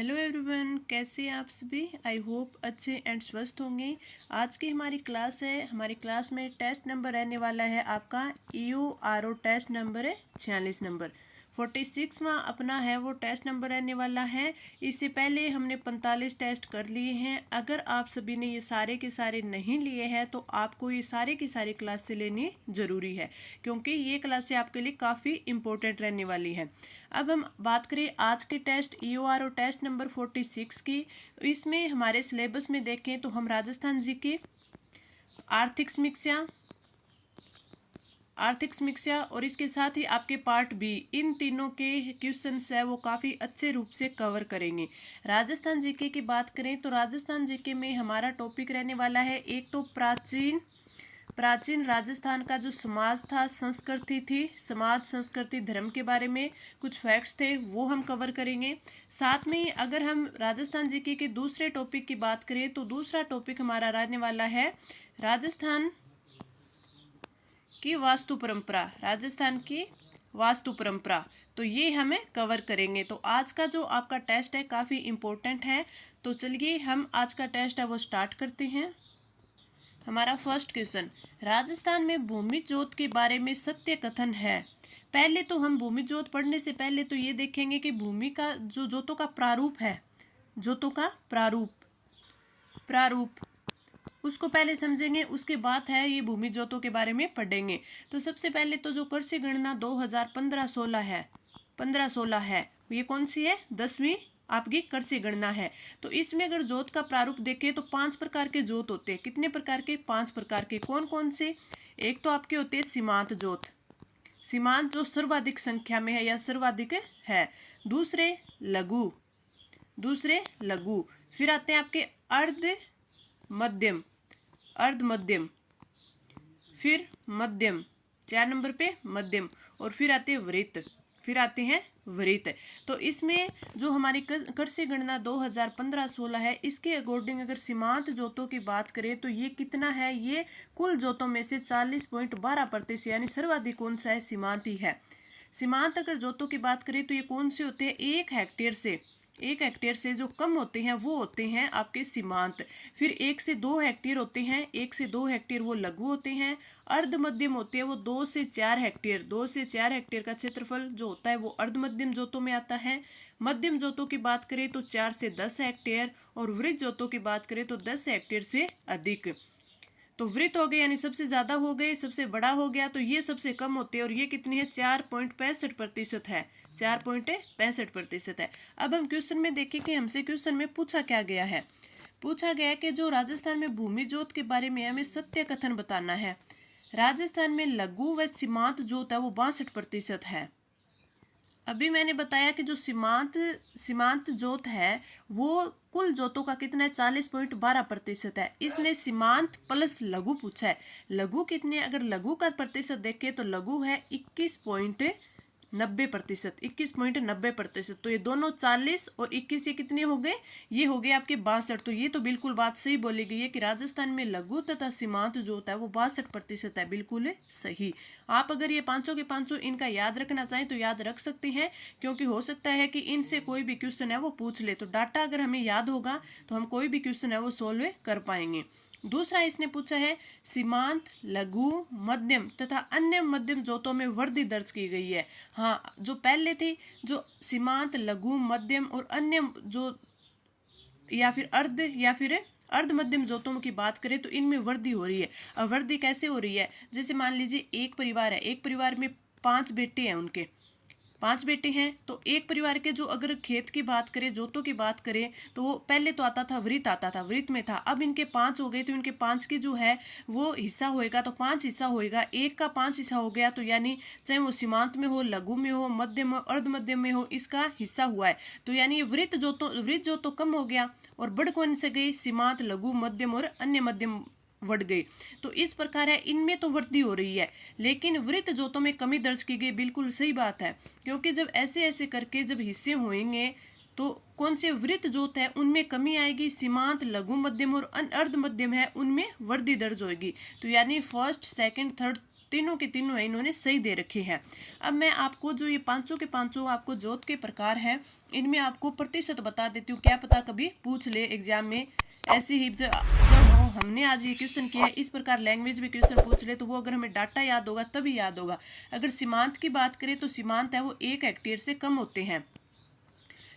Hello everyone, कैसे हैं आप सभी। आई होप अच्छे एंड स्वस्थ होंगे। आज की हमारी क्लास है। हमारी क्लास में टेस्ट नंबर रहने वाला है आपका EORO टेस्ट नंबर है 46 नंबर। 46वां अपना है वो टेस्ट नंबर रहने वाला है। इससे पहले हमने 45 टेस्ट कर लिए हैं। अगर आप सभी ने ये सारे के सारे नहीं लिए हैं तो आपको ये सारे की सारी क्लास से लेनी ज़रूरी है, क्योंकि ये क्लास आपके लिए काफ़ी इम्पोर्टेंट रहने वाली है। अब हम बात करें आज के टेस्ट EORO टेस्ट नंबर 46 की। इसमें हमारे सिलेबस में देखें तो हम राजस्थान जी के आर्थिक समीक्षा और इसके साथ ही आपके पार्ट बी, इन तीनों के क्वेश्चंस है वो काफ़ी अच्छे रूप से कवर करेंगे। राजस्थान जीके की बात करें तो राजस्थान जीके में हमारा टॉपिक रहने वाला है एक तो प्राचीन राजस्थान का जो समाज था, संस्कृति थी, समाज संस्कृति धर्म के बारे में कुछ फैक्ट्स थे वो हम कवर करेंगे। साथ में ही अगर हम राजस्थान जीके के दूसरे टॉपिक की बात करें तो दूसरा टॉपिक हमारा रहने वाला है राजस्थान की वास्तु परंपरा। तो ये हमें कवर करेंगे। तो आज का जो आपका टेस्ट है काफ़ी इम्पोर्टेंट है। तो चलिए हम आज का टेस्ट है वो स्टार्ट करते हैं। हमारा फर्स्ट क्वेश्चन, राजस्थान में भूमि जोत के बारे में सत्य कथन है। पहले तो हम भूमि जोत पढ़ने से पहले तो ये देखेंगे कि भूमि का जो जोतों का प्रारूप है, जोतों का प्रारूप उसको पहले समझेंगे। उसके बाद है ये भूमि जोतों के बारे में पढ़ेंगे। तो सबसे पहले तो जो कृषि गणना 2015-16 है, 15-16 है, ये कौन सी है? 10वीं आपकी कृषि गणना है। तो इसमें अगर जोत का प्रारूप देखें तो 5 प्रकार के जोत होते हैं। कितने प्रकार के? 5 प्रकार के। कौन कौन से? एक तो आपके होते हैं सीमांत जोत, सीमांत जो सर्वाधिक संख्या में है या सर्वाधिक है। दूसरे लघु, फिर आते हैं आपके अर्ध मध्यम, फिर मध्यम, 4 नंबर पे मध्यम, और फिर आते हैं वृत्त। तो इसमें जो हमारी कृषि गणना 2015-16 है, इसके अकॉर्डिंग अगर सीमांत जोतों की बात करें तो ये कितना है? ये कुल जोतों में से 40.12%, यानी सर्वाधिक कौन सा है? सीमांत ही है। सीमांत अगर जोतों की बात करें तो ये कौन से होते हैं? 1 हेक्टेयर से जो कम होते हैं वो होते हैं आपके सीमांत। फिर 1 से 2 हेक्टेयर होते हैं, 1 से 2 हेक्टेयर वो लघु होते हैं। अर्ध मध्यम होते हैं वो 2 से 4 हेक्टेयर का क्षेत्रफल जो होता है वो अर्ध मध्यम जोतों में आता है। मध्यम जोतों की बात करें तो 4 से 10 हेक्टेयर, और वृहद जोतों की बात करें तो 10 हेक्टेयर से अधिक। तो वृत्त हो गए यानी सबसे ज्यादा हो गए, सबसे बड़ा हो गया। तो ये सबसे कम होते हैं, और ये कितनी है? 4.65% है, 4.65% है। अब हम क्वेश्चन में देखें कि हमसे क्वेश्चन में पूछा क्या गया है। पूछा गया कि जो राजस्थान में भूमि जोत के बारे में हमें सत्य कथन बताना है। राजस्थान में लघु व सीमांत जोत है वो 62% है। अभी मैंने बताया कि जो सीमांत जोत है वो कुल जोतों का कितना है? 40.12% है। इसने सीमांत प्लस लघु पूछा है। लघु कितने? अगर लघु का प्रतिशत देखें तो लघु है 21.90%। तो ये दोनों 40 और 21 ये कितने हो गए? ये हो गए आपके 62। तो ये तो बिल्कुल बात सही बोली गई है कि राजस्थान में लघु तथा सीमांत जो होता है वो 62% है। बिल्कुल सही। आप अगर ये पांचों के पांचों इनका याद रखना चाहें तो याद रख सकते हैं, क्योंकि हो सकता है कि इनसे कोई भी क्वेश्चन है वो पूछ ले। तो डाटा अगर हमें याद होगा तो हम कोई भी क्वेश्चन है वो सोल्व कर पाएंगे। दूसरा इसने पूछा है सीमांत, लघु, मध्यम तथा अन्य मध्यम जोतों में वृद्धि दर्ज की गई है। हाँ, जो पहले थी जो सीमांत, लघु, मध्यम और अन्य जो या फिर अर्ध मध्यम जोतों की बात करें तो इनमें वृद्धि हो रही है। अब वृद्धि कैसे हो रही है? जैसे मान लीजिए एक परिवार है, एक परिवार में 5 बेटे हैं, उनके 5 बेटे हैं। तो एक परिवार के जो अगर खेत की बात करें, जोतों की बात करें, तो वो पहले तो आता था वृत्त में था। अब इनके 5 हो गए तो इनके 5 की जो है वो हिस्सा होएगा, तो 5 हिस्सा होएगा, एक का 5 हिस्सा हो गया। तो यानी चाहे वो सीमांत में हो, लघु में हो, मध्यम, अर्ध मध्यम में हो, इसका हिस्सा हुआ है। तो यानी वृत्त जो तो कम हो गया, और बढ़ कौन से गई? सीमांत, लघु, मध्यम और अन्य मध्यम बढ़ गई। तो इस प्रकार है, इनमें तो वृद्धि हो रही है, लेकिन वृत्त जोतों में कमी दर्ज की गई। बिल्कुल सही बात है, क्योंकि जब ऐसे करके जब हिस्से होंगे तो कौन से वृत्त जोत है उनमें कमी आएगी। सीमांत, लघु, मध्यम और अर्ध मध्यम है उनमें वृद्धि दर्ज होगी। तो यानी फर्स्ट, सेकंड, थर्ड तीनों के तीनों है इन्होंने सही दे रखे हैं। अब मैं आपको जो ये पांचों के पांचों आपको जोत के प्रकार हैं इनमें आपको प्रतिशत बता देती हूँ, क्या पता कभी पूछ ले एग्जाम में। ऐसे ही जब हमने आज ये क्वेश्चन किया है, इस प्रकार लैंग्वेज में क्वेश्चन पूछ ले तो वो अगर हमें डाटा याद होगा तभी याद होगा। अगर सीमांत की बात करें तो सीमांत है वो 1 हेक्टेयर से कम होते हैं।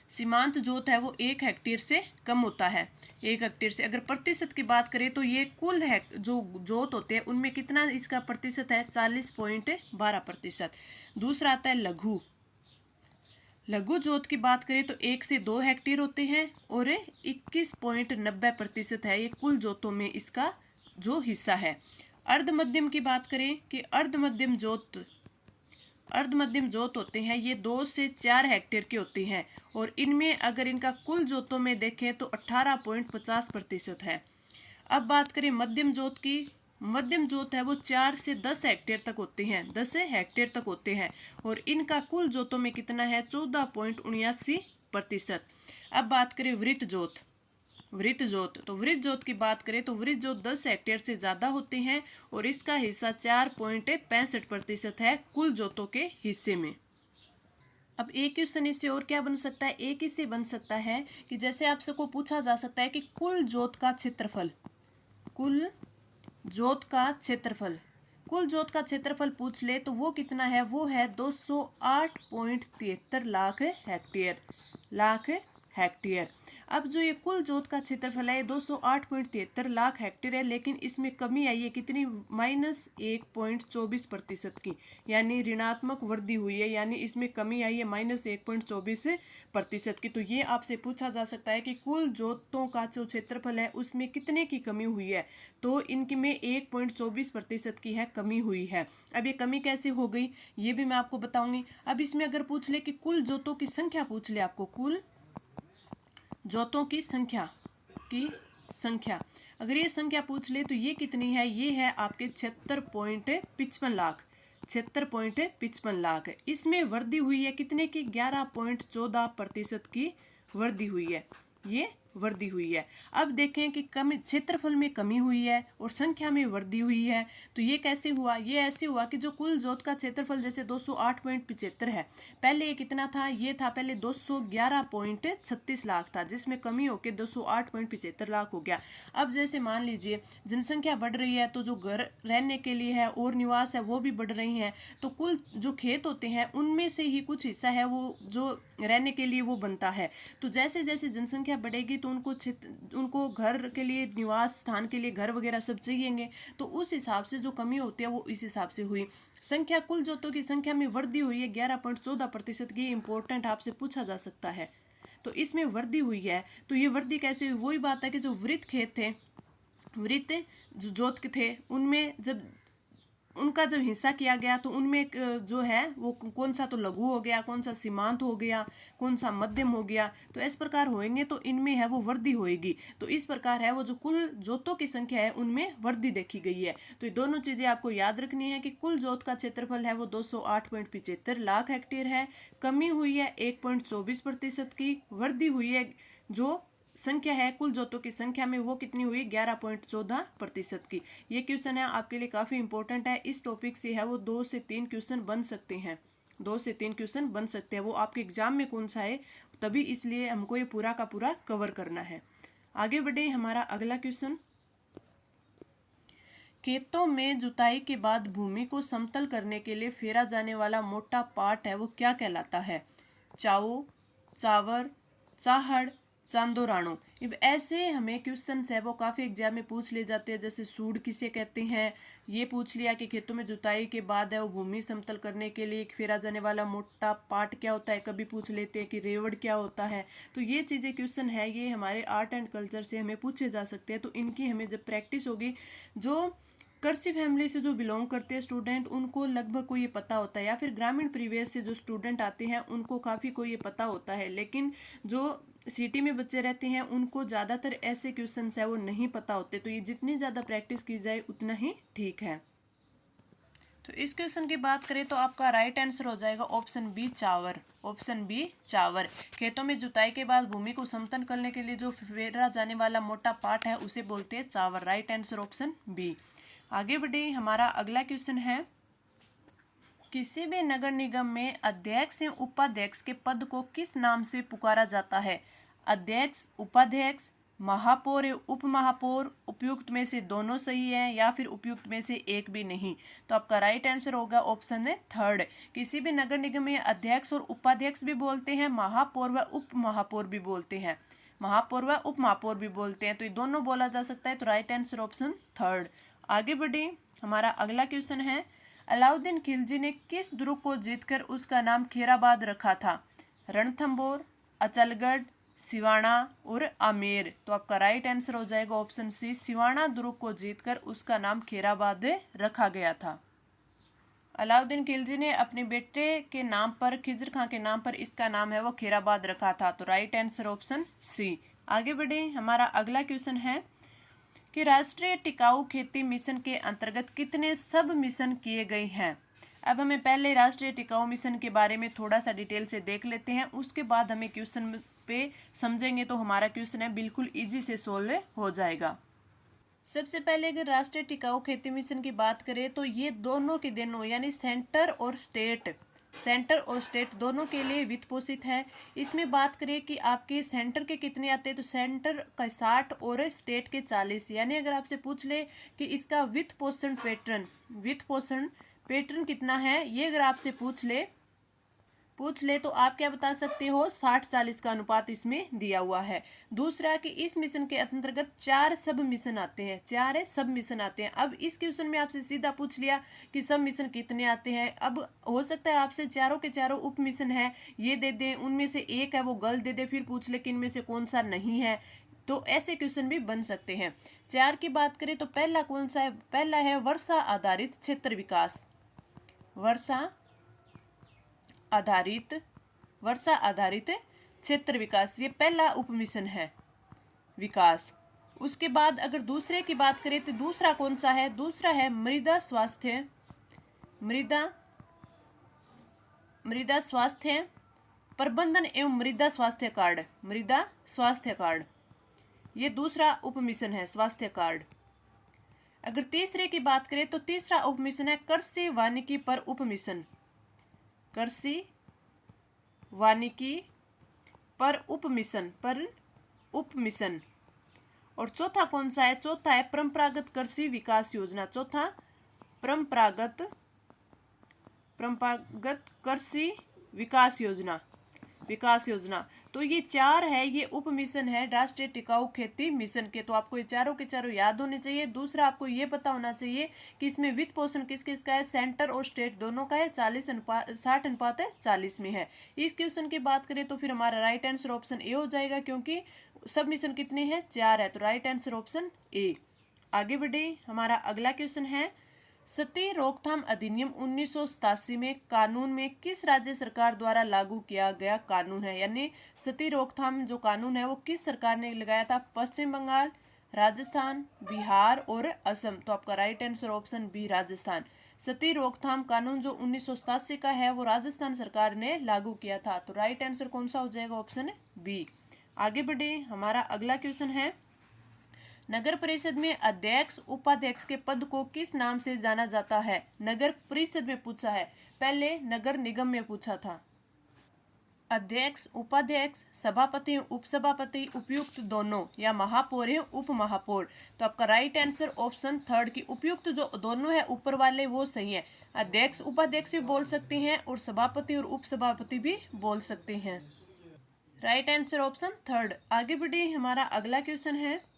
सीमांत जोत है वो 1 हेक्टेयर से कम होता है, 1 हेक्टेयर से। अगर प्रतिशत की बात करें तो ये कुल है जो जोत होते हैं उनमें कितना इसका प्रतिशत है, 40.12%। दूसरा आता है लघु। लघु जोत की बात करें तो 1 से 2 हेक्टेयर होते हैं और 21.90% है ये कुल जोतों में इसका जो हिस्सा है। अर्ध मध्यम की बात करें कि अर्ध मध्यम जोत होते हैं ये 2 से 4 हेक्टेयर के होते हैं और इनमें अगर इनका कुल जोतों में देखें तो 18.50% है। अब बात करें मध्यम जोत की। मध्यम जोत है वो 4 से 10 हेक्टेयर तक होते हैं, 10 हेक्टेयर तक होते हैं और इनका कुल जोतों में कितना है, 14.79%। अब बात करें वृत्त जोत। तो वृत्त जोत की बात करें तो वृत्त जोत 10 हेक्टेयर से ज़्यादा होते हैं और इसका हिस्सा 4.65% है कुल जोतों के हिस्से में। अब एक क्वेश्चन इससे और क्या बन सकता है, एक इससे बन सकता है कि जैसे आपसे को पूछा जा सकता है कि कुल जोत का क्षेत्रफल पूछ ले तो वो कितना है, वो है 208.73 लाख हेक्टेयर। अब जो ये कुल जोत का क्षेत्रफल है 208.73 लाख हेक्टेयर है, लेकिन इसमें कमी आई है कितनी, -1.24% की, यानी ऋणात्मक वृद्धि हुई है, यानी इसमें कमी आई है -1.24% की। तो ये आपसे पूछा जा सकता है कि कुल जोतों का जो क्षेत्रफल है उसमें कितने की कमी हुई है, तो इनकी में 1.24% की है कमी हुई है। अब ये कमी कैसे हो गई ये भी मैं आपको बताऊंगी। अब इसमें अगर पूछ ले कि कुल जोतों की संख्या पूछ ले आपको, कुल जोतों की संख्या अगर ये संख्या पूछ ले तो ये कितनी है, ये है आपके 76.55 लाख। इसमें वृद्धि हुई है कितने की, 11.14% की वृद्धि हुई है, ये वृद्धि हुई है। अब देखें कि कमी क्षेत्रफल में कमी हुई है और संख्या में वृद्धि हुई है, तो ये कैसे हुआ, ये ऐसे हुआ कि जो कुल जोत का क्षेत्रफल जैसे 208.75 है, पहले ये कितना था, ये था पहले 211.36 लाख था, जिसमें कमी होकर 208.75 लाख हो गया। अब जैसे मान लीजिए जनसंख्या बढ़ रही है तो जो घर रहने के लिए है और निवास है वो भी बढ़ रही हैं, तो कुल जो खेत होते हैं उनमें से ही कुछ हिस्सा है वो जो रहने के लिए वो बनता है। तो जैसे जैसे जनसंख्या बढ़ेगी तो उनको घर के लिए, निवास स्थान के लिए घर वगैरह सब चाहिएंगे, तो उस हिसाब से जो कमी होती है वो इस हिसाब से हुई। संख्या, कुल जोतों की संख्या में वृद्धि हुई है 11.14% की, इंपॉर्टेंट आपसे पूछा जा सकता है। तो इसमें वृद्धि हुई है, तो ये वृद्धि कैसे हुई, वही बात है कि जो वृत्त खेत थे, वृत्त जो जोत के थे उनमें जब उनका जब हिस्सा किया गया तो उनमें जो है वो कौन सा तो लघु हो गया, कौन सा सीमांत हो गया, कौन सा मध्यम हो गया, तो इस प्रकार होएंगे तो इनमें है वो वृद्धि होएगी। तो इस प्रकार है वो जो कुल जोतों की संख्या है उनमें वृद्धि देखी गई है। तो ये दोनों चीजें आपको याद रखनी है कि कुल जोत का क्षेत्रफल है वो 208.75 लाख हेक्टेयर है, कमी हुई है 1.24% की, वृद्धि हुई है जो संख्या है कुल जोतों की संख्या में वो कितनी हुई, 11.14% की। ये क्वेश्चन है आपके लिए काफी इंपॉर्टेंट है, इस टॉपिक से है वो 2 से 3 क्वेश्चन बन सकते हैं, 2 से 3 क्वेश्चन बन सकते हैं। वो आपके एग्जाम में कौन सा है तभी, इसलिए हमको ये पूरा का पूरा कवर करना है। आगे बढ़े, हमारा अगला क्वेश्चन, खेतों में जुताई के बाद भूमि को समतल करने के लिए फेरा जाने वाला मोटा पार्ट है वो क्या कहलाता है, चावो, चावर, चाहड़, चांदोराणो। ऐसे हमें क्वेश्चन है वो काफी एग्जाम में पूछ ले जाते हैं। जैसे सूड किसे कहते हैं, ये पूछ लिया कि खेतों में जुताई के बाद है वो भूमि समतल करने के लिए फेरा जाने वाला मोटा पार्ट क्या होता है, कभी पूछ लेते हैं कि रेवड़ क्या होता है। तो ये चीजें क्वेश्चन है ये हमारे आर्ट एंड कल्चर से हमें पूछे जा सकते हैं। तो इनकी हमें जब प्रैक्टिस होगी, जो कृषि फैमिली से जो बिलोंग करते हैं स्टूडेंट उनको लगभग को ये पता होता है, या फिर ग्रामीण परिवेश से जो स्टूडेंट आते हैं उनको काफ़ी को ये पता होता है, लेकिन जो सिटी में बच्चे रहते हैं उनको ज़्यादातर ऐसे क्वेश्चन है वो नहीं पता होते। तो ये जितनी ज़्यादा प्रैक्टिस की जाए उतना ही ठीक है। तो इस क्वेश्चन की बात करें तो आपका राइट आंसर हो जाएगा ऑप्शन बी, चावर। ऑप्शन बी, चावर। खेतों में जुताई के बाद भूमि को समतल करने के लिए जो फेरा जाने वाला मोटा पार्ट है उसे बोलते हैं चावर। Right answer option B. आगे बढ़े, हमारा अगला क्वेश्चन है, किसी भी नगर निगम में अध्यक्ष या उपाध्यक्ष के पद को किस नाम से पुकारा जाता है? अध्यक्ष, उपाध्यक्ष, महापौर या उप महापौर, उपयुक्त में से दोनों सही है या फिर उपयुक्त में से एक भी नहीं। तो आपका राइट आंसर होगा ऑप्शन है थर्ड। किसी भी नगर निगम में अध्यक्ष और उपाध्यक्ष भी बोलते हैं, महापौर व उप महापौर भी बोलते हैं, महापौर व उप महापौर भी बोलते हैं, तो ये दोनों बोला जा सकता है। तो राइट आंसर ऑप्शन थर्ड। आगे बढ़े, हमारा अगला क्वेश्चन है, अलाउद्दीन खिलजी ने किस दुर्ग को जीतकर उसका नाम खैराबाद रखा था? रणथंभौर, अचलगढ़, सिवाना और आमेर। तो आपका राइट आंसर हो जाएगा ऑप्शन सी, सिवाना दुर्ग को जीतकर उसका नाम खैराबाद रखा गया था। अलाउद्दीन खिलजी ने अपने बेटे के नाम पर, खिजर खां के नाम पर इसका नाम है वो खैराबाद रखा था। तो राइट आंसर ऑप्शन सी। आगे बढ़े, हमारा अगला क्वेश्चन है कि राष्ट्रीय टिकाऊ खेती मिशन के अंतर्गत कितने सब मिशन किए गए हैं? अब हमें पहले राष्ट्रीय टिकाऊ मिशन के बारे में थोड़ा सा डिटेल से देख लेते हैं, उसके बाद हमें क्वेश्चन पे समझेंगे तो हमारा क्वेश्चन है बिल्कुल इजी से सोल्व हो जाएगा। सबसे पहले अगर राष्ट्रीय टिकाऊ खेती मिशन की बात करें तो ये दोनों के दोनों यानी सेंटर और स्टेट दोनों के लिए वित्त पोषित है। इसमें बात करें कि आपके सेंटर के कितने आते हैं, तो सेंटर का 60 और स्टेट के 40। यानी अगर आपसे पूछ ले कि इसका वित्त पोषण पैटर्न कितना है, ये अगर आपसे पूछ ले तो आप क्या बता सकते हो, 60-40 का अनुपात इसमें दिया हुआ है। दूसरा कि इस मिशन के अंतर्गत 4 सब मिशन आते हैं। अब इस क्वेश्चन में आपसे सीधा पूछ लिया कि सब मिशन कितने आते हैं। अब हो सकता है आपसे चारों के चारों उप मिशन है ये दे दें, उनमें से एक है वो गलत दे दे, फिर पूछ ले कि इनमें से कौन सा नहीं है। तो ऐसे क्वेश्चन भी बन सकते हैं। 4 की बात करें तो पहला कौन सा है? पहला है वर्षा आधारित क्षेत्र विकास, वर्षा आधारित क्षेत्र विकास, ये पहला उपमिशन है विकास। उसके बाद अगर दूसरे की बात करें तो दूसरा कौन सा है? दूसरा है मृदा स्वास्थ्य प्रबंधन एवं मृदा स्वास्थ्य कार्ड, ये दूसरा उपमिशन है, स्वास्थ्य कार्ड। अगर तीसरे की बात करें तो तीसरा उपमिशन है कृषि वानिकी पर उपमिशन, और चौथा कौन सा है? चौथा है परंपरागत कृषि विकास योजना, परंपरागत कृषि विकास योजना। तो ये 4 है, ये उप मिशन है राष्ट्रीय टिकाऊ खेती मिशन के। तो आपको ये चारों के चारों याद होने चाहिए। दूसरा आपको ये पता होना चाहिए कि इसमें वित्त पोषण किस किस का है, सेंटर और स्टेट दोनों का है, 60:40 में है। इस क्वेश्चन की बात करें तो फिर हमारा राइट आंसर ऑप्शन ए हो जाएगा, क्योंकि सब मिशन कितने हैं? 4 है। तो राइट आंसर ऑप्शन ए। आगे बढ़े, हमारा अगला क्वेश्चन है, सती रोकथाम अधिनियम 1987 में कानून में किस राज्य सरकार द्वारा लागू किया गया कानून है? यानी सती रोकथाम जो कानून है वो किस सरकार ने लगाया था? पश्चिम बंगाल, राजस्थान, बिहार और असम। तो आपका right answer option B, Rajasthan. सती रोकथाम कानून जो 1987 का है वो राजस्थान सरकार ने लागू किया था। तो राइट आंसर कौन सा हो जाएगा? Option B. आगे बढ़े, हमारा अगला क्वेश्चन है, नगर परिषद में अध्यक्ष उपाध्यक्ष के पद को किस नाम से जाना जाता है? नगर परिषद में पूछा है, पहले नगर निगम में पूछा था। अध्यक्ष, उपाध्यक्ष, सभापति, उपसभापति, उपयुक्त दोनों, या महापौर है उप महापौर। तो आपका राइट आंसर ऑप्शन थर्ड की उपयुक्त जो दोनों है ऊपर वाले वो सही है। अध्यक्ष उपाध्यक्ष भी बोल सकते हैं और सभापति और उपसभापति भी बोल सकते हैं। Right answer option third. आगे बढ़े, हमारा अगला क्वेश्चन है,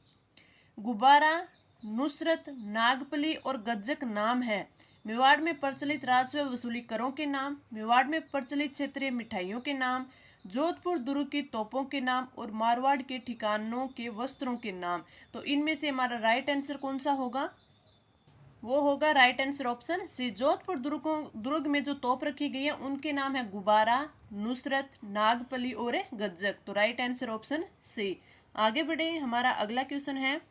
गुब्बारा, नुसरत, नागफली और गज्जक नाम है मेवाड़ में प्रचलित राजस्व वसूली करों के नाम, मेवाड़ में प्रचलित क्षेत्रीय मिठाइयों के नाम, जोधपुर दुर्ग की तोपों के नाम और मारवाड़ के ठिकानों के वस्त्रों के नाम। तो इनमें से हमारा राइट आंसर कौन सा होगा? वो होगा right answer option C. Jodhpur दुर्ग में जो तोप रखी गई है उनके नाम है गुब्बारा, नुसरत, नागफली और गज्जक। तो राइट आंसर ऑप्शन सी। आगे बढ़े, हमारा अगला क्वेश्चन है,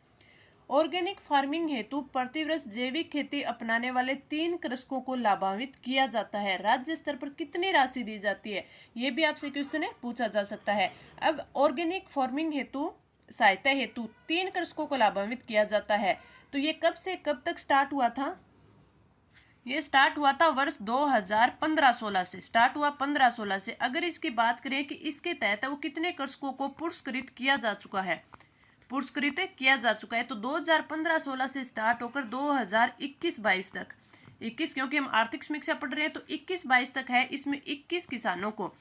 ऑर्गेनिक फार्मिंग हेतु प्रतिवर्ष जैविक खेती अपनाने वाले 3 कृषकों को लाभान्वित किया जाता है। राज्य स्तर पर कितनी राशि दी जाती है? ये भी आपसे क्वेश्चन है पूछा जा सकता है। अब ऑर्गेनिक फार्मिंग हेतु सहायता हेतु 3 कृषकों को लाभान्वित किया जाता है, तो ये कब से कब तक स्टार्ट हुआ था? ये स्टार्ट हुआ था वर्ष 2015-16 से, स्टार्ट हुआ 15-16 से। अगर इसकी बात करें कि इसके तहत वो कितने कृषकों को पुरस्कृत किया जा चुका है, पुरस्कृत किया जा चुका है, तो 2015-16 से स्टार्ट होकर 2021-22 तक, 21 क्योंकि हम आर्थिक समीक्षा पढ़ रहे हैं तो 21-22 तक है, इसमें 21 किसानों को,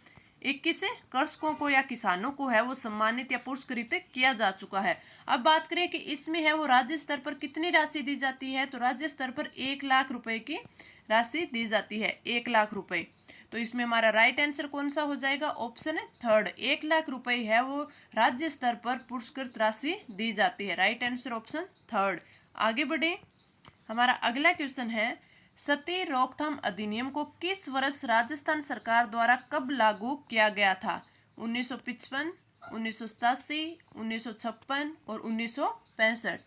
21 कृषकों को या किसानों को है वो सम्मानित या पुरस्कृत किया जा चुका है। अब बात करें कि इसमें है वो राज्य स्तर पर कितनी राशि दी जाती है, तो राज्य स्तर पर 1 लाख रुपए की राशि दी जाती है, 1 लाख रुपए। तो इसमें हमारा राइट आंसर कौन सा हो जाएगा, ऑप्शन है थर्ड, 1 लाख रुपए है वो राज्य स्तर पर पुरस्कृत राशि दी जाती है, राइट आंसर ऑप्शन थर्ड। आगे बढ़े, हमारा अगला क्वेश्चन है, सती रोकथाम अधिनियम को किस वर्ष राजस्थान सरकार द्वारा कब लागू किया गया था, 1955, 1987, 1956 और 1965।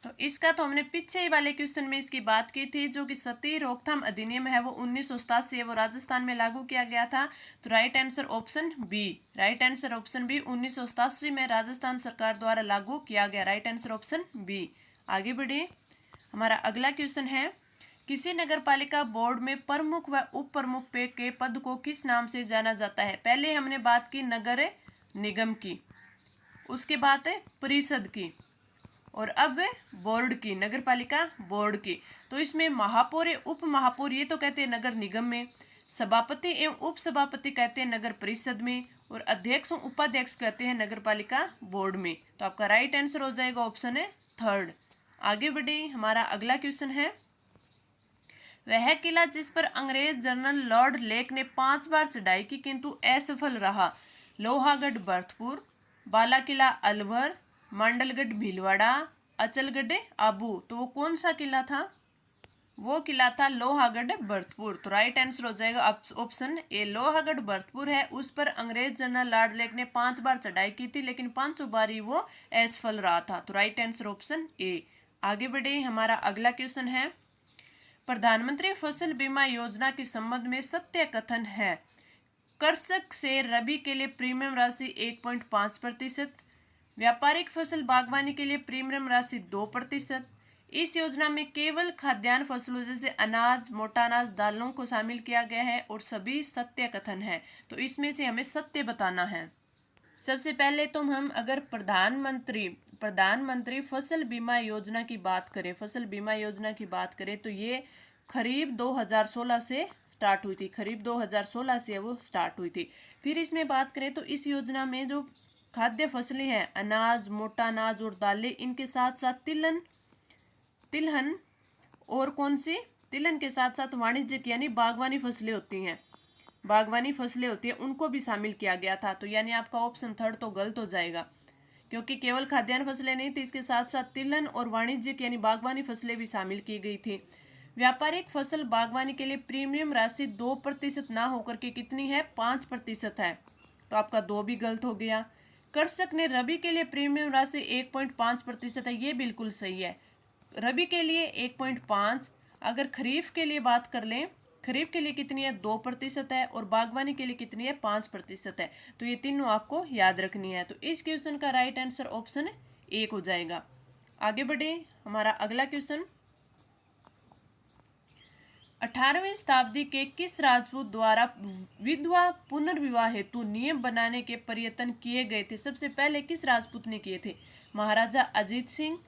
तो इसका तो हमने पीछे ही वाले क्वेश्चन में इसकी बात की थी, जो कि सती रोकथाम अधिनियम है वो 1987 है वो राजस्थान में लागू किया गया था। तो right answer option B, right answer option B, 1987 में राजस्थान सरकार द्वारा लागू किया गया, राइट आंसर ऑप्शन बी। आगे बढ़े, हमारा अगला क्वेश्चन है, किसी नगर पालिका बोर्ड में प्रमुख व उप प्रमुख के पद को किस नाम से जाना जाता है। पहले हमने बात की नगर निगम की, उसके बाद है परिषद की, और अब बोर्ड की, नगर पालिका बोर्ड की। तो इसमें महापौर उप महापौर ये तो कहते हैं नगर निगम में, सभापति एवं उप सभापति कहते हैं नगर परिषद में, और अध्यक्ष और उपाध्यक्ष कहते हैं नगर पालिका बोर्ड में। तो आपका राइट आंसर हो जाएगा ऑप्शन है थर्ड। आगे बढ़े, हमारा अगला क्वेश्चन है, वह किला जिस पर अंग्रेज जनरल लॉर्ड लेक ने 5 बार चढ़ाई की किंतु असफल रहा, लोहागढ़ भरतपुर, बाला किला अलवर, मांडलगढ़ भीलवाड़ा, अचलगढ़ आबू। तो वो कौन सा किला था, वो किला था लोहागढ़ भरतपुर। तो राइट आंसर हो जाएगा ऑप्शन ए, लोहागढ़ भरतपुर है, उस पर अंग्रेज जनरल लॉर्ड लेक ने 5 बार चढ़ाई की थी, लेकिन 5 बार ही वो असफल रहा था। तो राइट आंसर ऑप्शन ए। आगे बढ़े, हमारा अगला क्वेश्चन है, प्रधानमंत्री फसल बीमा योजना के संबंध में सत्य कथन है, कृषक से रबी के लिए प्रीमियम राशि 1.5%, व्यापारिक फसल बागवानी के लिए प्रीमियम राशि 2%, इस योजना में केवल खाद्यान्न फसलों जैसे अनाज, मोटा अनाज, दालों को शामिल किया गया है, और सभी सत्य कथन है। तो इसमें से हमें सत्य बताना है। सबसे पहले तो हम अगर प्रधानमंत्री फसल बीमा योजना की बात करें, फसल बीमा योजना की बात करें तो ये खरीफ 2016 से स्टार्ट हुई थी, खरीफ 2016 से वो स्टार्ट हुई थी। फिर इसमें बात करें तो इस योजना में जो खाद्य फसलें हैं, अनाज, मोटा अनाज और दालें, इनके साथ साथ तिलहन और कौन सी, तिलहन के साथ साथ वाणिज्यिक यानी बागवानी फसलें होती हैं, बागवानी फसलें होती है, उनको भी शामिल किया गया था। तो यानी आपका ऑप्शन थर्ड तो गलत हो जाएगा, क्योंकि केवल खाद्यान्न फसलें नहीं थी, इसके साथ साथ तिलहन और वाणिज्यिक यानी बागवानी फसलें भी शामिल की गई थी। व्यापारिक फसल बागवानी के लिए प्रीमियम राशि 2% ना होकर के कितनी है, 5% है। तो आपका 2 भी गलत हो गया। कृषक ने रबी के लिए प्रीमियम राशि 1.5% है, ये बिल्कुल सही है। रबी के लिए 1.5, अगर खरीफ के लिए बात कर लें, खरीफ के लिए कितनी है, 2% है, और बागवानी के लिए कितनी है, 5% है। तो ये तीनों आपको याद रखनी है। तो इस क्वेश्चन का राइट आंसर ऑप्शन 1 हो जाएगा। आगे बढ़े, हमारा अगला क्वेश्चन, 18वीं शताब्दी के किस राजपूत द्वारा विधवा पुनर्विवाह हेतु नियम बनाने के प्रयत्न किए गए थे। सबसे पहले किस राजपूत ने किए थे, महाराजा अजीत सिंह,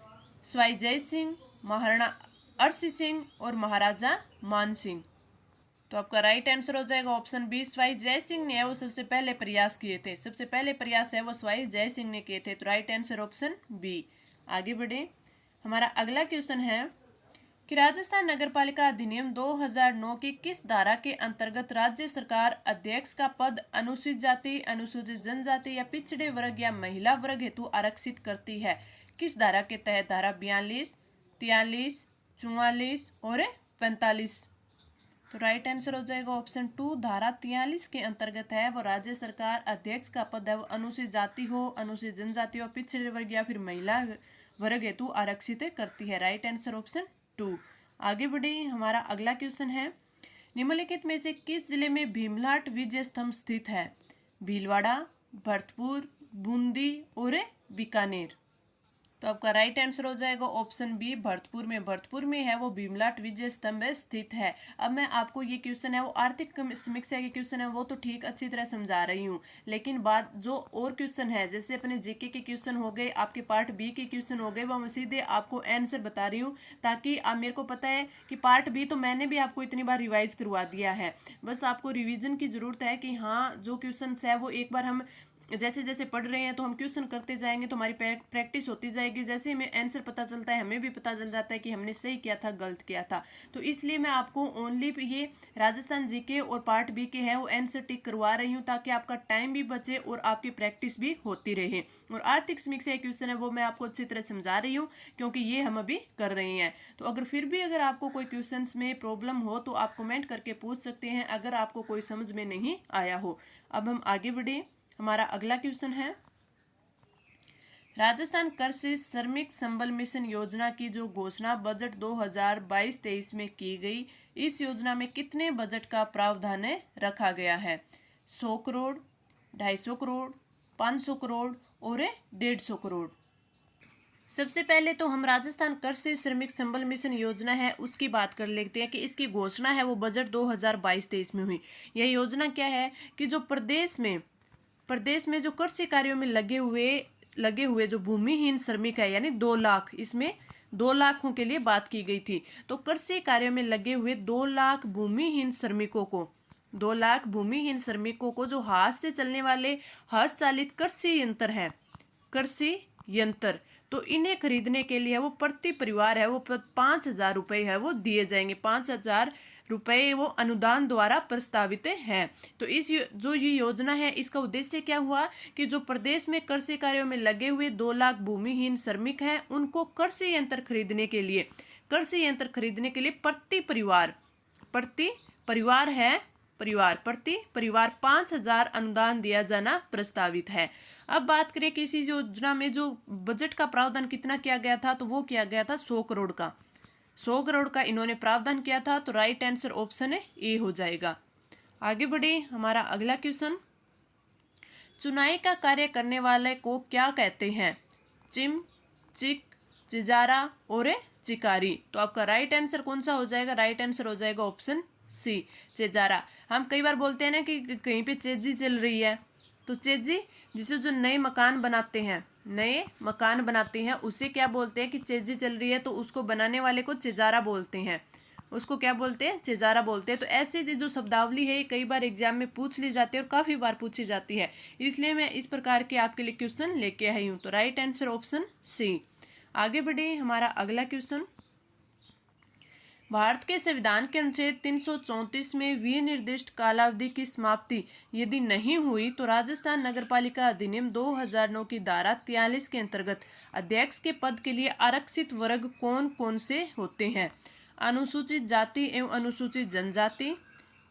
स्वाई जय सिंह, महाराणा अरसी सिंह और महाराजा मान सिंह। तो आपका राइट आंसर हो जाएगा ऑप्शन बी, स्वाई जय सिंह ने वो सबसे पहले प्रयास किए थे, सबसे पहले प्रयास है वो स्वाई जय सिंह ने किए थे। तो राइट आंसर ऑप्शन बी। आगे बढ़े, हमारा अगला क्वेश्चन है कि राजस्थान नगरपालिका अधिनियम 2009 की किस धारा के अंतर्गत राज्य सरकार अध्यक्ष का पद अनुसूचित जाति, अनुसूचित जनजाति या पिछड़े वर्ग या महिला वर्ग हेतु आरक्षित करती है। किस धारा के तहत, धारा 42, 43, 44 और 45। तो राइट आंसर हो जाएगा ऑप्शन 2, धारा 43 के अंतर्गत है वो राज्य सरकार अध्यक्ष का पद है वो अनुसूचित जाति हो, अनुसूचित जनजाति हो, पिछड़े वर्ग या फिर महिला वर्ग हेतु आरक्षित करती है। Right answer option 2। आगे बढ़े, हमारा अगला क्वेश्चन है, निम्नलिखित में से किस जिले में भीमलाट विजय स्तंभ स्थित है, भीलवाड़ा, भरतपुर, बूंदी और बीकानेर। तो आपका राइट आंसर हो जाएगा ऑप्शन बी, भरतपुर में। भरतपुर में है वो भीमलाट विजय स्तंभ स्थित है। अब मैं आपको ये क्वेश्चन है वो आर्थिक समीक्षा के क्वेश्चन है वो तो ठीक अच्छी तरह समझा रही हूँ, लेकिन बात जो और क्वेश्चन है जैसे अपने जीके के क्वेश्चन हो गए, आपके पार्ट बी के क्वेश्चन हो गए, वो मैं सीधे आपको आंसर बता रही हूँ, ताकि आप मेरे को पता है कि पार्ट बी तो मैंने भी आपको इतनी बार रिवाइज करवा दिया है, बस आपको रिविजन की जरूरत है कि हाँ जो क्वेश्चन है वो एक बार हम जैसे जैसे पढ़ रहे हैं तो हम क्वेश्चन करते जाएंगे तो हमारी प्रैक्टिस होती जाएगी। जैसे हमें आंसर पता चलता है हमें भी पता चल जाता है कि हमने सही किया था गलत किया था। तो इसलिए मैं आपको ओनली ये राजस्थान जीके और पार्ट बी के है वो आंसर टिक करवा रही हूँ, ताकि आपका टाइम भी बचे और आपकी प्रैक्टिस भी होती रहे। और आर्थिक समीक्षा क्वेश्चन है वो मैं आपको अच्छी तरह समझा रही हूँ, क्योंकि ये हम अभी कर रहे हैं। तो अगर फिर भी अगर आपको कोई क्वेश्चन में प्रॉब्लम हो तो आप कमेंट करके पूछ सकते हैं, अगर आपको कोई समझ में नहीं आया हो। अब हम आगे बढ़े। हमारा अगला क्वेश्चन है, राजस्थान कृषि श्रमिक संबल मिशन योजना की जो घोषणा बजट 2022-23 में की गई, इस योजना में कितने बजट का प्रावधान रखा गया है? 100 करोड़, 250 करोड़, 500 करोड़ और 150 करोड़। सबसे पहले तो हम राजस्थान कृषि श्रमिक संबल मिशन योजना है उसकी बात कर लेते हैं कि इसकी घोषणा है वो बजट 2022-23 में हुई। यह योजना क्या है कि जो प्रदेश में जो कृषि कार्यों में लगे हुए जो भूमिहीन श्रमिक है, यानी 2 लाख, इसमें 2 लाखों के लिए बात की गई थी। तो कृषि कार्यों में लगे हुए 2 लाख भूमिहीन श्रमिकों को 2 लाख भूमिहीन श्रमिकों को जो हाथ से चलने वाले हस्तचालित कृषि यंत्र, तो इन्हें खरीदने के लिए वो प्रति परिवार है वो 5,000 रुपये है वो दिए जाएंगे। 5,000 रुपये वो अनुदान द्वारा प्रस्तावित है। तो जो ये योजना है इसका उद्देश्य क्या हुआ कि जो प्रदेश में कृषि कार्यों में लगे हुए 2 लाख भूमिहीन श्रमिक हैं उनको कृषि यंत्र खरीदने के लिए प्रति परिवार 5,000 अनुदान दिया जाना प्रस्तावित है। अब बात करें कि इस योजना में जो बजट का प्रावधान कितना किया गया था, तो वो किया गया था 100 करोड़ का। 100 करोड़ का इन्होंने प्रावधान किया था। तो राइट आंसर ऑप्शन ए हो जाएगा। आगे बढ़े। हमारा अगला क्वेश्चन, चुनाई का कार्य करने वाले को क्या कहते हैं? चिम, चिक, चिजारा और चिकारी। तो आपका राइट आंसर कौन सा हो जाएगा? राइट आंसर हो जाएगा ऑप्शन सी, चेजारा। हम कई बार बोलते हैं ना कि कहीं पे चेजी चल रही है, तो चेजी जिसे जो नए मकान बनाते हैं उसे क्या बोलते हैं कि चेजी चल रही है, तो उसको बनाने वाले को चेजारा बोलते हैं। उसको क्या बोलते हैं? चेजारा बोलते हैं। तो ऐसे जो शब्दावली है कई बार एग्जाम में पूछ ली जाती है और काफ़ी बार पूछी जाती है, इसलिए मैं इस प्रकार के आपके लिए क्वेश्चन लेके आई हूँ। तो राइट आंसर ऑप्शन सी। आगे बढ़े। हमारा अगला क्वेश्चन, भारत के संविधान के अनुच्छेद 334 में विनिर्दिष्ट कालावधि की समाप्ति यदि नहीं हुई तो राजस्थान नगरपालिका अधिनियम 2009 की धारा 43 के अंतर्गत अध्यक्ष के पद के लिए आरक्षित वर्ग कौन कौन से होते हैं? अनुसूचित जाति एवं अनुसूचित जनजाति,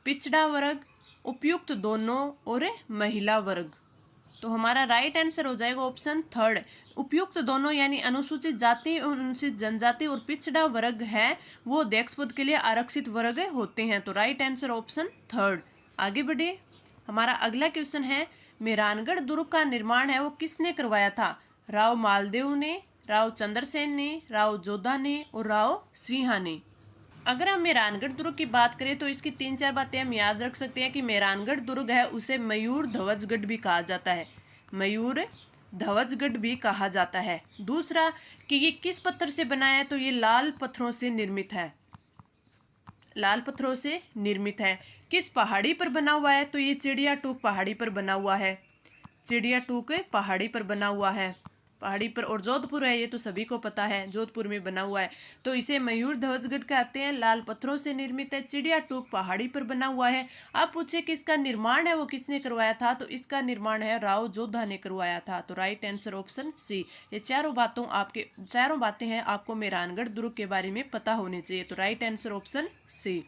पिछड़ा वर्ग, उपयुक्त दोनों और महिला वर्ग। तो हमारा राइट आंसर हो जाएगा ऑप्शन थर्ड, उपयुक्त दोनों, यानी अनुसूचित जाति और अनुसूचित जनजाति और पिछड़ा वर्ग है वो अध्यक्ष पद के लिए आरक्षित वर्ग होते हैं। तो राइट आंसर ऑप्शन थर्ड। आगे बढ़े। हमारा अगला क्वेश्चन है, मेहरानगढ़ दुर्ग का निर्माण है वो किसने करवाया था? राव मालदेव ने, राव चंद्रसेन ने, राव जोधा ने और राव सिंहा ने। अगर हम मेहरानगढ़ दुर्ग की बात करें तो इसकी 3-4 बातें हम याद रख सकते हैं कि मेहरानगढ़ दुर्ग है उसे मयूर ध्वजगढ़ भी कहा जाता है, मयूर ध्वजगढ़ भी कहा जाता है। दूसरा कि ये किस पत्थर से बना है? तो ये लाल पत्थरों से निर्मित है, लाल पत्थरों से निर्मित है। किस पहाड़ी पर बना हुआ है? तो ये चिड़िया टूक पहाड़ी पर बना हुआ है, चिड़िया टूक पहाड़ी पर बना हुआ है, पहाड़ी पर। और जोधपुर है, ये तो सभी को पता है, जोधपुर में बना हुआ है, तो इसे मयूर ध्वजगढ़ कहते हैं। लाल पत्थरों से निर्मित है, चिड़िया टूक पहाड़ी पर बना हुआ है। आप पूछे कि इसका निर्माण है वो किसने करवाया था? तो इसका निर्माण है राव जोधा ने करवाया था। तो राइट आंसर ऑप्शन सी। ये चारों बातें हैं आपको मेहरानगढ़ दुर्ग के बारे में पता होनी चाहिए। तो राइट आंसर ऑप्शन सी।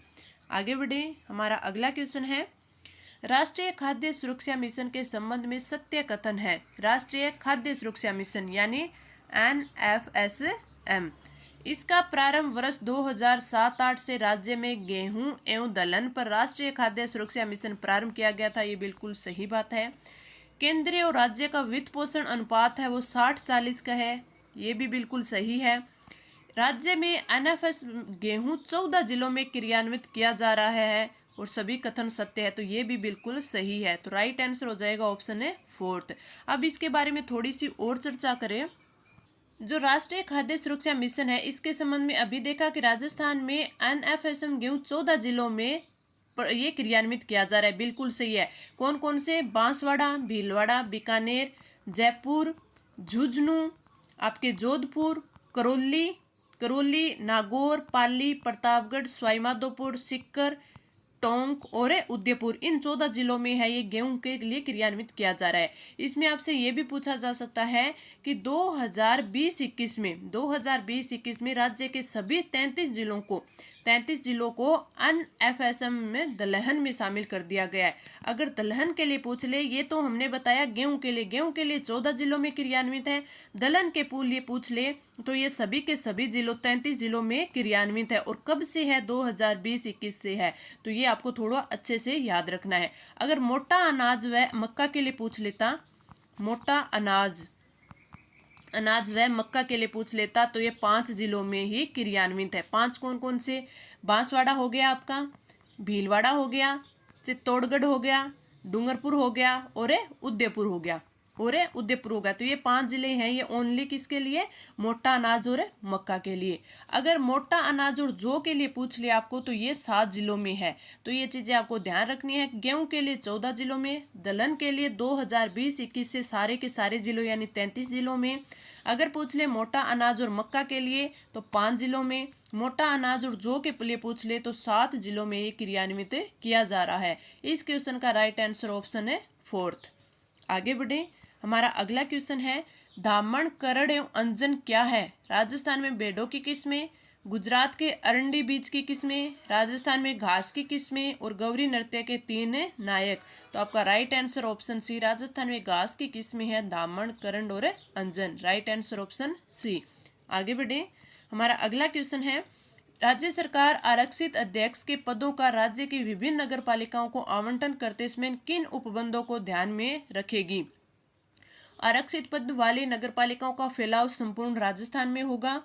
आगे बढ़े। हमारा अगला क्वेश्चन है, राष्ट्रीय खाद्य सुरक्षा मिशन के संबंध में सत्य कथन है। राष्ट्रीय खाद्य सुरक्षा मिशन यानी NFSM, इसका प्रारंभ वर्ष 2007-8 से राज्य में गेहूं एवं दलहन पर राष्ट्रीय खाद्य सुरक्षा मिशन प्रारंभ किया गया था। ये बिल्कुल सही बात है। केंद्रीय और राज्य का वित्त पोषण अनुपात है वो 60-40 का है। ये भी बिल्कुल सही है। राज्य में एनएफएस गेहूं 14 जिलों में क्रियान्वित किया जा रहा है और सभी कथन सत्य है, तो ये भी बिल्कुल सही है। तो राइट आंसर हो जाएगा ऑप्शन है फोर्थ। अब इसके बारे में थोड़ी सी और चर्चा करें। जो राष्ट्रीय खाद्य सुरक्षा मिशन है, इसके संबंध में अभी देखा कि राजस्थान में एनएफएसएम गेहूं 14 जिलों में ये क्रियान्वित किया जा रहा है, बिल्कुल सही है। कौन कौन से? बांसवाड़ा, भीलवाड़ा, बीकानेर, जयपुर, झुंझुनू, आपके जोधपुर, करौली करौली, नागौर, पाली, प्रतापगढ़, सवाईमाधोपुर, सीकर, टोंक और उदयपुर, इन 14 जिलों में है ये गेहूं के लिए क्रियान्वित किया जा रहा है। इसमें आपसे ये भी पूछा जा सकता है कि 2020-21 में राज्य के सभी 33 जिलों को एनएफएसएम में दलहन में शामिल कर दिया गया है। अगर दलहन के लिए पूछ ले, ये तो हमने बताया गेहूं के लिए 14 जिलों में क्रियान्वित है। दलहन के लिए पूछ ले तो ये सभी के सभी जिलों 33 जिलों में क्रियान्वित है। और कब से है? 2020-21 से है। तो ये आपको थोड़ा अच्छे से याद रखना है। अगर मोटा अनाज व मक्का के लिए पूछ लेता, मोटा अनाज व मक्का के लिए पूछ लेता, तो ये 5 जिलों में ही क्रियान्वित है। 5 कौन कौन से? बांसवाड़ा हो गया आपका, भीलवाड़ा हो गया, चित्तौड़गढ़ हो गया, डूंगरपुर हो गया और उदयपुर हो गया तो ये 5 जिले हैं। ये ओनली किसके लिए? मोटा अनाज और मक्का के लिए। अगर मोटा अनाज और जौ के लिए पूछ लिया आपको, तो ये 7 जिलों में है। तो ये चीजें आपको ध्यान रखनी है। गेहूं के लिए 14 जिलों में, दलहन के लिए 2020-21 से सारे के सारे जिलों यानी 33 जिलों में। अगर पूछ ले मोटा अनाज और मक्का के लिए तो 5 जिलों में। मोटा अनाज और जौ के लिए पूछ ले तो 7 जिलों में ये क्रियान्वित किया जा रहा है। इस क्वेश्चन का राइट आंसर ऑप्शन है फोर्थ। आगे बढ़े, हमारा अगला क्वेश्चन है धामण, करड़ एवं अंजन क्या है? राजस्थान में बेडों की किस्में, गुजरात के अरंडी बीज की किस्में, राजस्थान में घास की किस्में और गौरी नृत्य के 3 नायक। तो आपका right answer option C, Rajasthan में घास की किस्में है धामण, करंड और अंजन। Right answer option C. आगे बढ़े, हमारा अगला क्वेश्चन है राज्य सरकार आरक्षित अध्यक्ष के पदों का राज्य की विभिन्न नगर पालिकाओं को आवंटन करते समय किन उपबंधों को ध्यान में रखेगी? आरक्षित पद वाली नगरपालिकाओं का फैलाव संपूर्ण राजस्थान में होगा।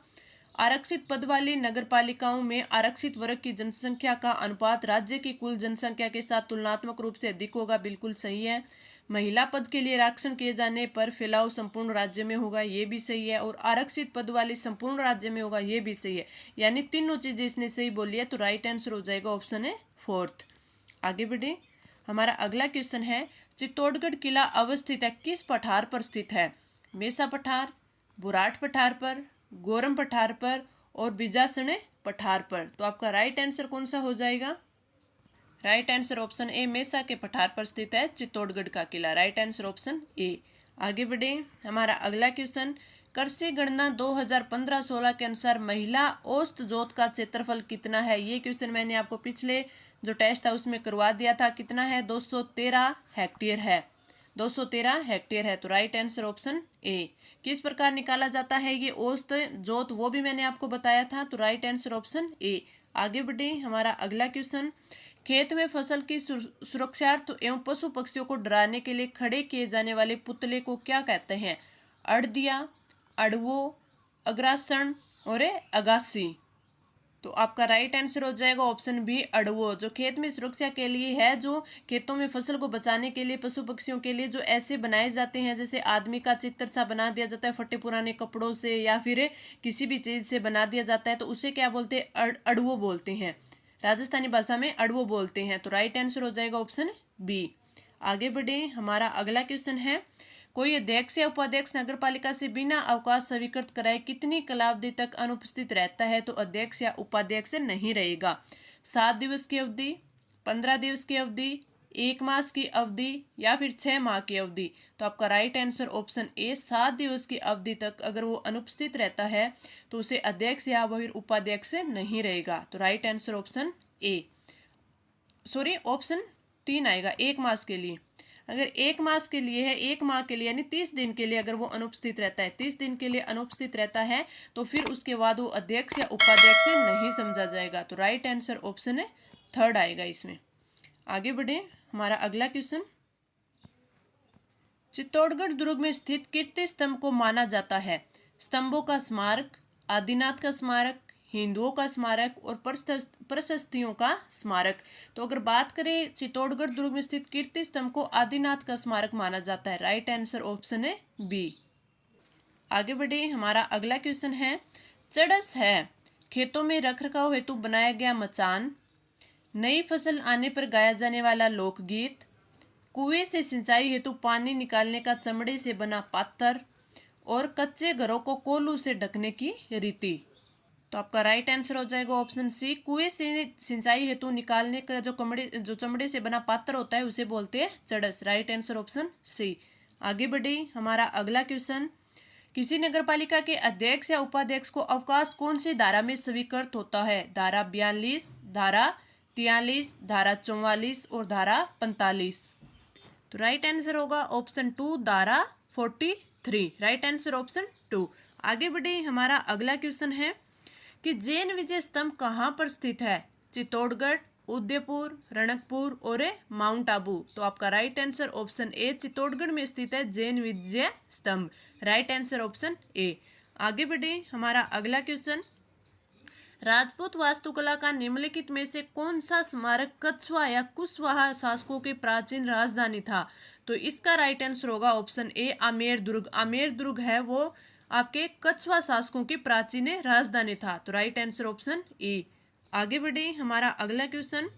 आरक्षित पद वाली नगरपालिकाओं में आरक्षित वर्ग की जनसंख्या का अनुपात राज्य की कुल जनसंख्या के साथ तुलनात्मक रूप से अधिक होगा, बिल्कुल सही है। महिला पद के लिए आरक्षण किए जाने पर फैलाव संपूर्ण राज्य में होगा, ये भी सही है। और आरक्षित पद वाली संपूर्ण राज्य में होगा, ये भी सही है। यानी तीनों चीजें इसने सही बोली है। तो राइट आंसर हो जाएगा ऑप्शन है फोर्थ। आगे बढ़े, हमारा अगला क्वेश्चन है चित्तौड़गढ़ किला अवस्थित है किस पठार पर स्थित है? मेसा पठार, बुराट पठार पर, गोरम पठार पर और बिजासण पठार पर। तो आपका राइट आंसर कौन सा हो जाएगा? Right answer option A, mesa के पठार पर स्थित है चित्तौड़गढ़ का किला। Right answer option A. आगे बढ़े, हमारा अगला क्वेश्चन कृषि गणना 2015-16 के अनुसार महिला औसत जोत का क्षेत्रफल कितना है? ये क्वेश्चन मैंने आपको पिछले जो टेस्ट था उसमें करवा दिया था। कितना है? 213 हेक्टेयर है। 213 हेक्टेयर है। तो राइट आंसर ऑप्शन ए। किस प्रकार निकाला जाता है ये औसत जोत, वो भी मैंने आपको बताया था। तो राइट आंसर ऑप्शन ए। आगे बढ़े, हमारा अगला क्वेश्चन खेत में फसल की सुरक्षार्थ एवं पशु पक्षियों को डराने के लिए खड़े किए जाने वाले पुतले को क्या कहते हैं? अड़दिया, अड़वो, अग्रासन और अगासी। तो आपका राइट आंसर हो जाएगा ऑप्शन बी, अड़वो। जो खेत में सुरक्षा के लिए है, जो खेतों में फसल को बचाने के लिए पशु पक्षियों के लिए जो ऐसे बनाए जाते हैं, जैसे आदमी का चित्र सा बना दिया जाता है फटे पुराने कपड़ों से या फिर किसी भी चीज से बना दिया जाता है, तो उसे क्या बोलते हैं? अड़वो बोलते हैं। राजस्थानी भाषा में अड़वो बोलते हैं। तो राइट आंसर हो जाएगा ऑप्शन बी। आगे बढ़े, हमारा अगला क्वेश्चन है कोई अध्यक्ष या उपाध्यक्ष नगरपालिका से बिना अवकाश स्वीकृत कराए कितनी कालावधि तक अनुपस्थित रहता है? तो अध्यक्ष या उपाध्यक्ष नहीं रहेगा। 7 दिवस की अवधि, 15 दिवस की अवधि, 1 मास की अवधि या फिर 6 माह की अवधि। तो आपका राइट आंसर ऑप्शन ए, 7 दिवस की अवधि तक अगर वो अनुपस्थित रहता है तो उसे अध्यक्ष या फिर उपाध्यक्ष नहीं रहेगा। तो राइट आंसर ऑप्शन ए, सॉरी ऑप्शन 3 आएगा। 1 मास के लिए, अगर 1 मास के लिए है, 1 माह के लिए यानी 30 दिन के लिए अगर वो अनुपस्थित रहता है, 30 दिन के लिए अनुपस्थित रहता है, तो फिर उसके बाद वो अध्यक्ष या उपाध्यक्ष नहीं समझा जाएगा। तो राइट आंसर ऑप्शन है थर्ड आएगा इसमें। आगे बढ़े, हमारा अगला क्वेश्चन चित्तौड़गढ़ दुर्ग में स्थित कीर्ति स्तंभ को माना जाता है स्तंभों का स्मारक, आदिनाथ का स्मारक, हिंदुओं का स्मारक और प्रशस्तियों का स्मारक। तो अगर बात करें चित्तौड़गढ़ दुर्ग में स्थित कीर्ति स्तंभ को आदिनाथ का स्मारक माना जाता है। राइट आंसर ऑप्शन है बी। आगे बढ़े, हमारा अगला क्वेश्चन है, चड़स है खेतों में रखरखाव हेतु बनाया गया मचान, नई फसल आने पर गाया जाने वाला लोकगीत, कुएं से सिंचाई हेतु पानी निकालने का चमड़े से बना पात्र और कच्चे घरों को कोल्हू से ढकने की रीति। तो आपका राइट आंसर हो जाएगा ऑप्शन सी, कुएं से सिंचाई हेतु निकालने का जो चमड़े से बना पात्र होता है उसे बोलते हैं चड़स। Right answer option C. आगे बढ़े, हमारा अगला क्वेश्चन, किसी नगरपालिका के अध्यक्ष या उपाध्यक्ष को अवकाश कौन सी धारा में स्वीकृत होता है? धारा 42, धारा 43, धारा 44 और धारा 45। तो राइट आंसर होगा ऑप्शन 2, धारा 43। Right answer option 2। आगे बढ़े, हमारा अगला क्वेश्चन है कि जैन विजय स्तंभ कहाँ पर स्थित है? चित्तौड़गढ़, उदयपुर, रणकपुर और माउंट आबू। तो आपका राइट आंसर ऑप्शन ए, चित्तौड़गढ़ में स्थित है जैन विजय स्तंभ। Right answer option A. आगे बढ़े, हमारा अगला क्वेश्चन, राजपूत वास्तुकला का निम्नलिखित में से कौन सा स्मारक कछवा या कुशवाहा शासकों की प्राचीन राजधानी था? तो इसका राइट आंसर होगा ऑप्शन ए, आमेर दुर्ग। आमेर दुर्ग है वो आपके कछवा शासकों की प्राचीन राजधानी था। तो राइट आंसर ऑप्शन ए। आगे बढ़े, हमारा अगला क्वेश्चन,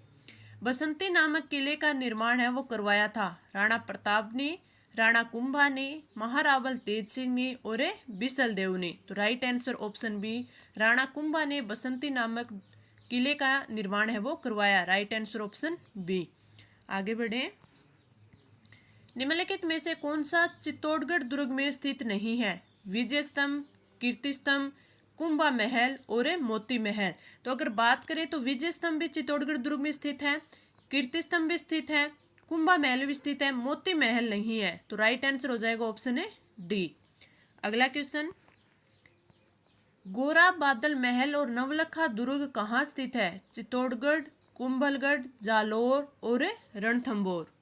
बसंती नामक किले का निर्माण है वो करवाया था राणा प्रताप ने, राणा कुंभा ने, महारावल तेज सिंह ने और बिसल देव ने। तो right answer option B, Rana Kumbha ने बसंती नामक किले का निर्माण है वो करवाया। Right answer option B. आगे बढ़े, निम्नलिखित में से कौन सा चित्तौड़गढ़ दुर्ग में स्थित नहीं है? विजय स्तंभ, कीर्ति स्तंभ, कुंभा महल और मोती महल। तो अगर बात करें तो विजय स्तंभ भी चित्तौड़गढ़ दुर्ग में स्थित है, कीर्ति स्तंभ भी स्थित है, कुंभा महल भी स्थित है, मोती महल नहीं है। तो राइट आंसर हो जाएगा ऑप्शन है डी। अगला क्वेश्चन, गोरा बादल महल और नवलखा दुर्ग कहाँ स्थित है? चित्तौड़गढ़, कुंभलगढ़, जालोर और रणथंभौर।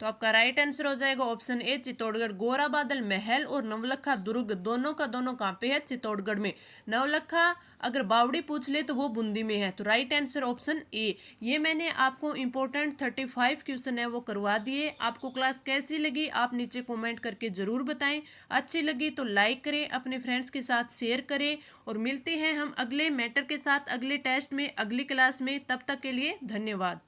तो आपका राइट आंसर हो जाएगा ऑप्शन ए, चित्तौड़गढ़। गोरा बादल महल और नवलखा दुर्ग दोनों का दोनों कहाँ पे है? चित्तौड़गढ़ में। नवलखा अगर बावड़ी पूछ ले तो वो बूंदी में है। तो राइट आंसर ऑप्शन ए। ये मैंने आपको इंपॉर्टेंट 35 क्वेश्चन है वो करवा दिए। आपको क्लास कैसी लगी आप नीचे कमेंट करके जरूर बताएं। अच्छी लगी तो लाइक करें, अपने फ्रेंड्स के साथ शेयर करें और मिलते हैं हम अगले मैटर के साथ अगले टेस्ट में, अगली क्लास में। तब तक के लिए धन्यवाद।